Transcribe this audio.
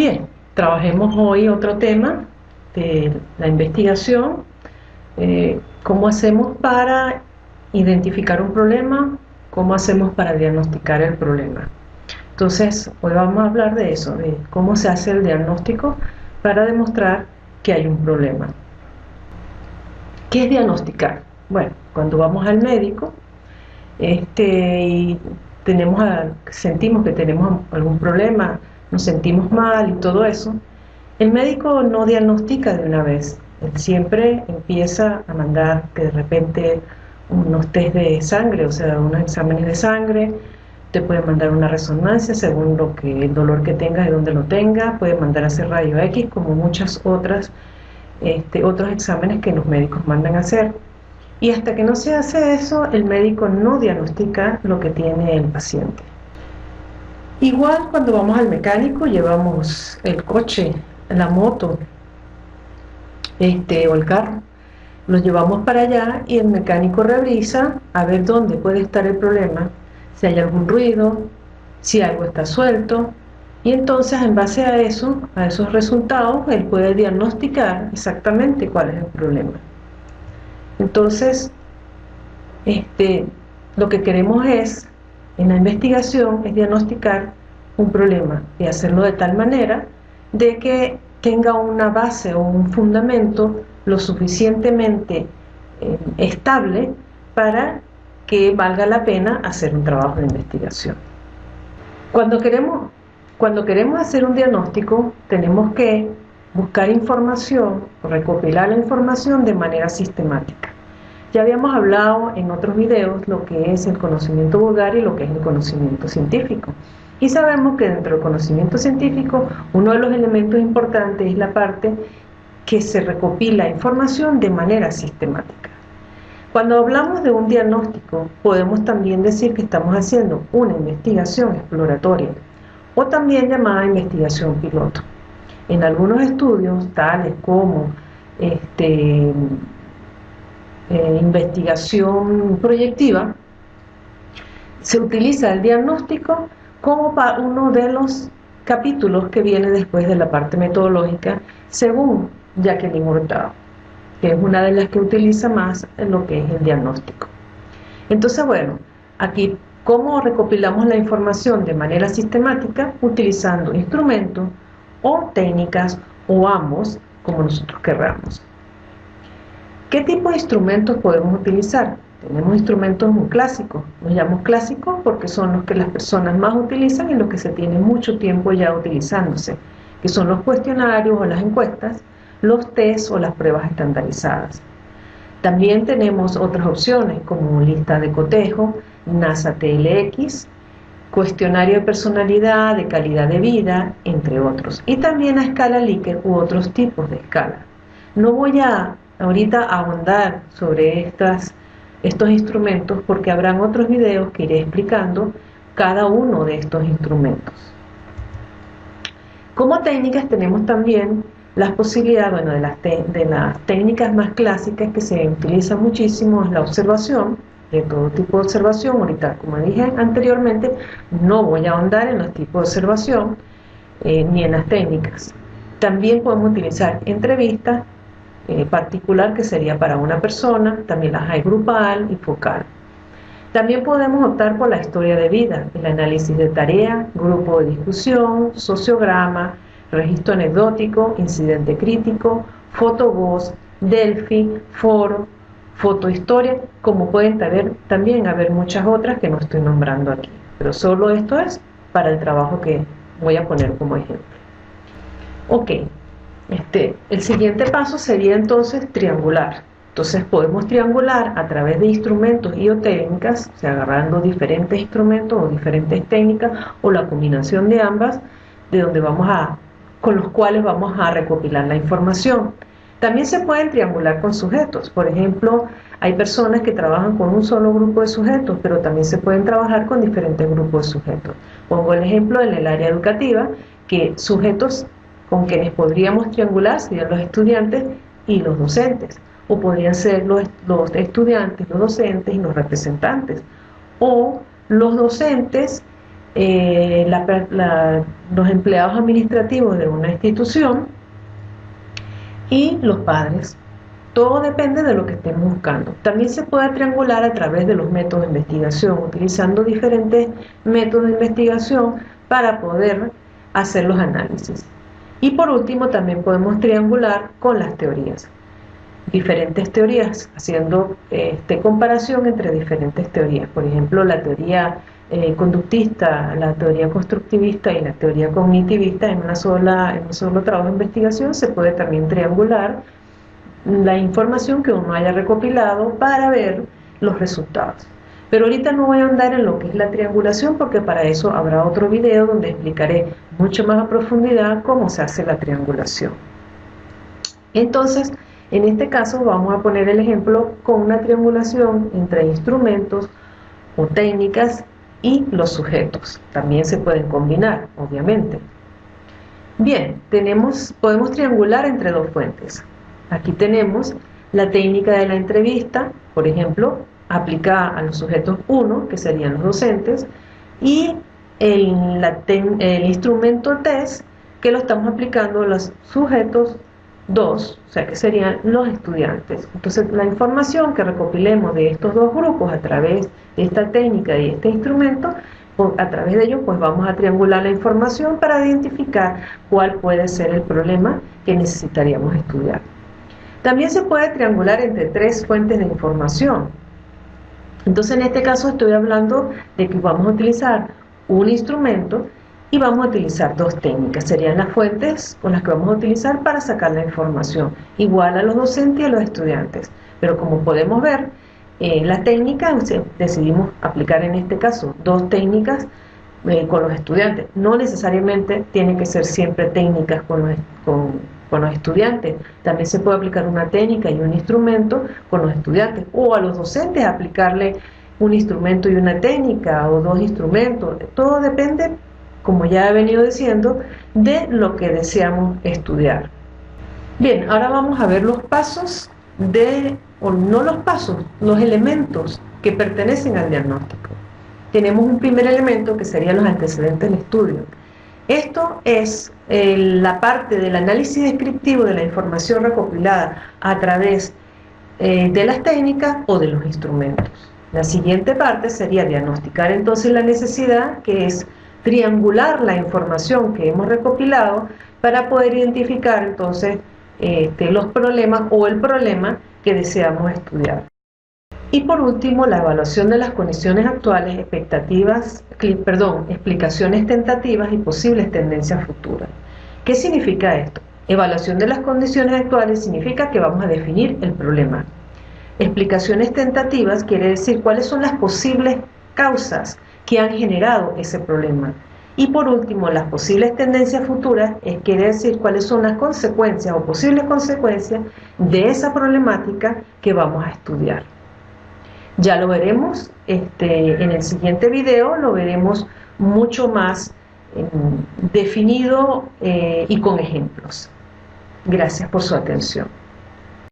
Bien, trabajemos hoy otro tema de la investigación, cómo hacemos para identificar un problema, cómo hacemos para diagnosticar el problema. Entonces, hoy vamos a hablar de eso, de cómo se hace el diagnóstico para demostrar que hay un problema. ¿Qué es diagnosticar? Bueno, cuando vamos al médico y sentimos que tenemos algún problema, nos sentimos mal y todo eso, el médico no diagnostica de una vez. Él siempre empieza a mandar que de repente unos test de sangre, o sea, unos exámenes de sangre, te puede mandar una resonancia según el dolor que tengas y dónde lo tengas, puede mandar a hacer rayo X, como muchas otros exámenes que los médicos mandan a hacer. Y hasta que no se hace eso, el médico no diagnostica lo que tiene el paciente. Igual cuando vamos al mecánico, llevamos el coche, la moto, o el carro, los llevamos para allá y el mecánico revisa a ver dónde puede estar el problema, si hay algún ruido, si algo está suelto, y entonces en base a eso, a esos resultados, él puede diagnosticar exactamente cuál es el problema. Entonces, lo que queremos en la investigación, es diagnosticar un problema y hacerlo de tal manera de que tenga una base o un fundamento lo suficientemente estable para que valga la pena hacer un trabajo de investigación. Cuando queremos hacer un diagnóstico, tenemos que buscar información, recopilar la información de manera sistemática. Ya habíamos hablado en otros videos lo que es el conocimiento vulgar y lo que es el conocimiento científico. Y sabemos que dentro del conocimiento científico, uno de los elementos importantes es la parte que se recopila información de manera sistemática. Cuando hablamos de un diagnóstico, podemos también decir que estamos haciendo una investigación exploratoria o también llamada investigación piloto. En algunos estudios, tales como investigación proyectiva, se utiliza el diagnóstico como uno de los capítulos que viene después de la parte metodológica, según Jacqueline Hurtado, que es una de las que utiliza más en lo que es el diagnóstico. Entonces, bueno, aquí, ¿cómo recopilamos la información de manera sistemática? Utilizando instrumentos o técnicas o ambos, como nosotros querramos. ¿Qué tipo de instrumentos podemos utilizar? Tenemos instrumentos muy clásicos. Los llamamos clásicos porque son los que las personas más utilizan y los que se tienen mucho tiempo ya utilizándose, que son los cuestionarios o las encuestas, los test o las pruebas estandarizadas. También tenemos otras opciones como lista de cotejo, NASA-TLX, cuestionario de personalidad, de calidad de vida, entre otros. Y también a escala Likert u otros tipos de escala. No voy a ahorita ahondar sobre estos instrumentos porque habrán otros videos que iré explicando cada uno de estos instrumentos. Como técnicas tenemos también las posibilidades, de las técnicas más clásicas que se utilizan muchísimo es la observación, de todo tipo de observación. Ahorita, como dije anteriormente, no voy a ahondar en los tipos de observación ni en las técnicas. También podemos utilizar entrevistas particular, que sería para una persona, también las hay grupal y focal. También podemos optar por la historia de vida, el análisis de tarea, grupo de discusión, sociograma, registro anecdótico, incidente crítico, fotovoz, Delphi, foro, fotohistoria, como pueden también haber muchas otras que no estoy nombrando aquí, pero solo esto es para el trabajo que voy a poner como ejemplo. Ok. El siguiente paso sería entonces triangular. Entonces podemos triangular a través de instrumentos y o técnicas, o sea, agarrando diferentes instrumentos o diferentes técnicas o la combinación de ambas, con los cuales vamos a recopilar la información. También se pueden triangular con sujetos. Por ejemplo, hay personas que trabajan con un solo grupo de sujetos, pero también se pueden trabajar con diferentes grupos de sujetos. Pongo el ejemplo en el área educativa, que sujetos con quienes podríamos triangular serían los estudiantes y los docentes, o podrían ser los estudiantes, los docentes y los representantes, o los docentes los empleados administrativos de una institución y los padres. Todo depende de lo que estemos buscando. También se puede triangular a través de los métodos de investigación, utilizando diferentes métodos de investigación para poder hacer los análisis. Y por último, también podemos triangular con las teorías. Diferentes teorías, haciendo comparación entre diferentes teorías. Por ejemplo, la teoría conductista, la teoría constructivista y la teoría cognitivista en un solo trabajo de investigación. Se puede también triangular la información que uno haya recopilado para ver los resultados. Pero ahorita no voy a andar en lo que es la triangulación, porque para eso habrá otro video donde explicaré mucho más a profundidad cómo se hace la triangulación. Entonces, en este caso vamos a poner el ejemplo con una triangulación entre instrumentos o técnicas y los sujetos. También se pueden combinar, obviamente. Bien, podemos triangular entre dos fuentes. Aquí tenemos la técnica de la entrevista, por ejemplo, aplicada a los sujetos 1, que serían los docentes, y el instrumento test, que lo estamos aplicando a los sujetos 2, o sea que serían los estudiantes. Entonces, la información que recopilemos de estos dos grupos a través de esta técnica y este instrumento, a través de ello pues vamos a triangular la información para identificar cuál puede ser el problema que necesitaríamos estudiar. También se puede triangular entre tres fuentes de información. Entonces, en este caso estoy hablando de que vamos a utilizar un instrumento y vamos a utilizar dos técnicas. Serían las fuentes con las que vamos a utilizar para sacar la información, igual a los docentes y a los estudiantes. Pero como podemos ver, la técnica, decidimos aplicar en este caso dos técnicas con los estudiantes. No necesariamente tiene que ser siempre técnicas con los estudiantes. También se puede aplicar una técnica y un instrumento con los estudiantes, o a los docentes aplicarle un instrumento y una técnica, o dos instrumentos. Todo depende, como ya he venido diciendo, de lo que deseamos estudiar. Bien, ahora vamos a ver los pasos los elementos que pertenecen al diagnóstico. Tenemos un primer elemento que serían los antecedentes del estudio. Esto es la parte del análisis descriptivo de la información recopilada a través de las técnicas o de los instrumentos. La siguiente parte sería diagnosticar entonces la necesidad, que es triangular la información que hemos recopilado para poder identificar entonces los problemas o el problema que deseamos estudiar. Y por último, la evaluación de las condiciones actuales, explicaciones tentativas y posibles tendencias futuras. ¿Qué significa esto? Evaluación de las condiciones actuales significa que vamos a definir el problema. Explicaciones tentativas quiere decir cuáles son las posibles causas que han generado ese problema. Y por último, las posibles tendencias futuras quiere decir cuáles son las consecuencias o posibles consecuencias de esa problemática que vamos a estudiar. Ya lo veremos en el siguiente video, lo veremos mucho más definido y con ejemplos. Gracias por su atención.